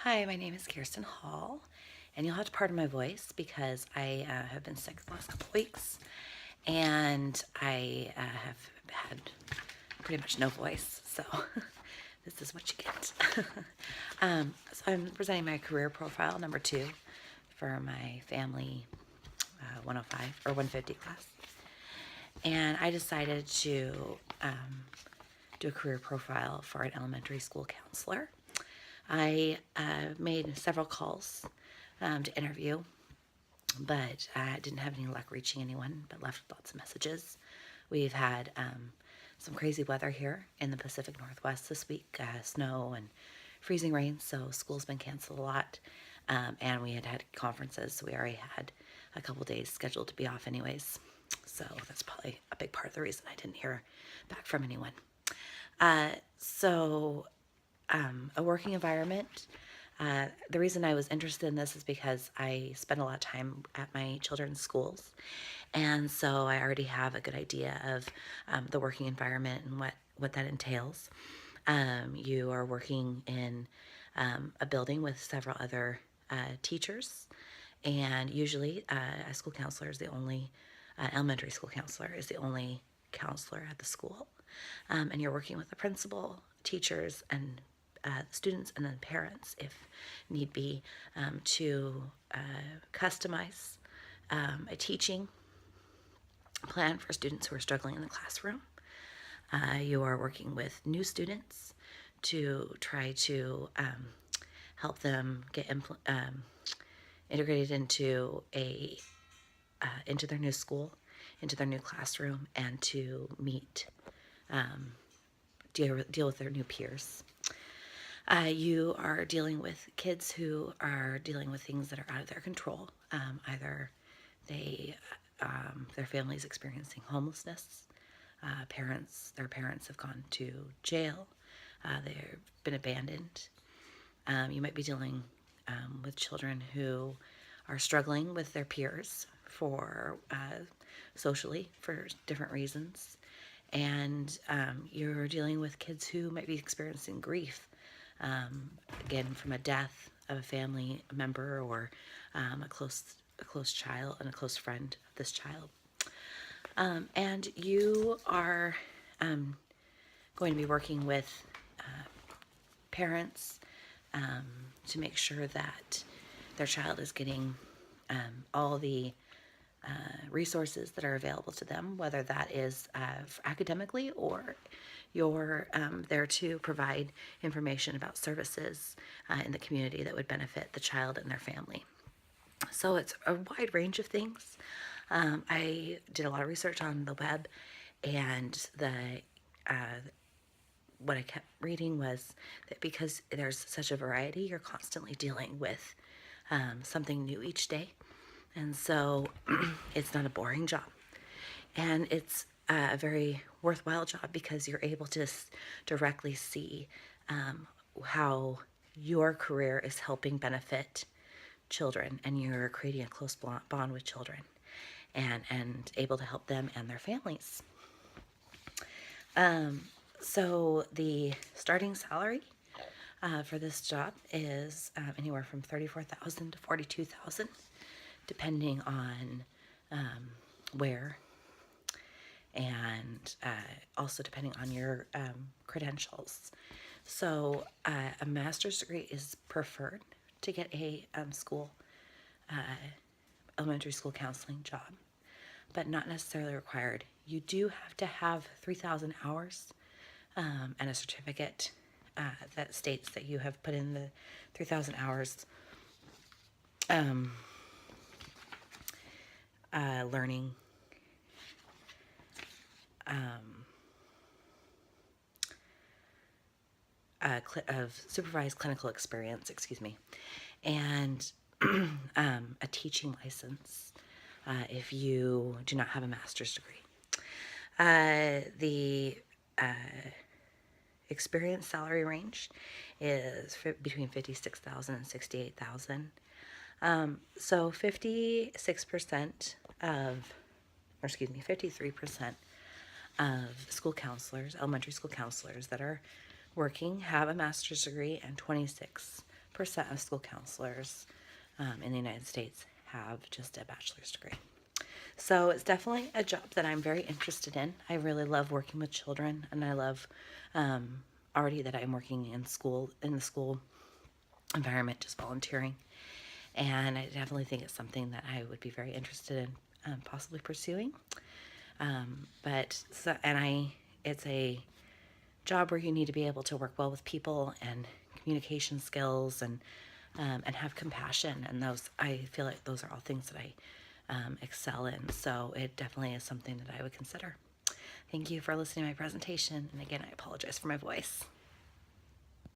Hi, my name is Kirsten Hall, and you'll have to pardon my voice because I have been sick the last couple of weeks, and I have had pretty much no voice, so this is what you get. So I'm presenting my career profile number 2 for my family 105 or 150 class, and I decided to do a career profile for an elementary school counselor. I made several calls to interview, but I didn't have any luck reaching anyone, but left lots of messages. We've had some crazy weather here in the Pacific Northwest this week, snow and freezing rain, so school's been canceled a lot, and we had conferences, so we already had a couple days scheduled to be off anyways, so that's probably a big part of the reason I didn't hear back from anyone. A working environment. The reason I was interested in this is because I spend a lot of time at my children's schools, and so I already have a good idea of the working environment and what that entails. You are working in a building with several other teachers, and usually a school counselor is the only, elementary school counselor is the only counselor at the school, and you're working with the principal, teachers, and students, and then parents, if need be, to customize a teaching plan for students who are struggling in the classroom. You are working with new students to try to help them get integrated into into their new school, into their new classroom, and to meet deal with their new peers. You are dealing with kids who are dealing with things that are out of their control. Either their family's experiencing homelessness, their parents have gone to jail, they've been abandoned. You might be dealing with children who are struggling with their peers socially for different reasons. And you're dealing with kids who might be experiencing grief, again, from a death of a family member or a close child and a close friend of this child. And you are going to be working with parents to make sure that their child is getting all the resources that are available to them, whether that is academically or you're there to provide information about services in the community that would benefit the child and their family. So it's a wide range of things. I did a lot of research on the web, and what I kept reading was that because there's such a variety, you're constantly dealing with something new each day. And so it's not a boring job. And it's a very worthwhile job because you're able to directly see how your career is helping benefit children, and you're creating a close bond with children and able to help them and their families. So the starting salary for this job is anywhere from $34,000 to $42,000, depending on where, and also depending on your credentials. So a master's degree is preferred to get a elementary school counseling job, but not necessarily required. You do have to have 3,000 hours and a certificate that states that you have put in the 3,000 hours learning of supervised clinical experience, and a teaching license if you do not have a master's degree. The experience salary range is between $56,000 and $68,000. So 53% of school counselors, elementary school counselors that are working have a master's degree, and 26% of school counselors in the United States have just a bachelor's degree. So it's definitely a job that I'm very interested in. I really love working with children, and I love already that I'm working in the school environment, just volunteering. And I definitely think it's something that I would be very interested in possibly pursuing. It's a job where you need to be able to work well with people and communication skills and have compassion. And those, I feel like those are all things that I excel in. So it definitely is something that I would consider. Thank you for listening to my presentation. And again, I apologize for my voice.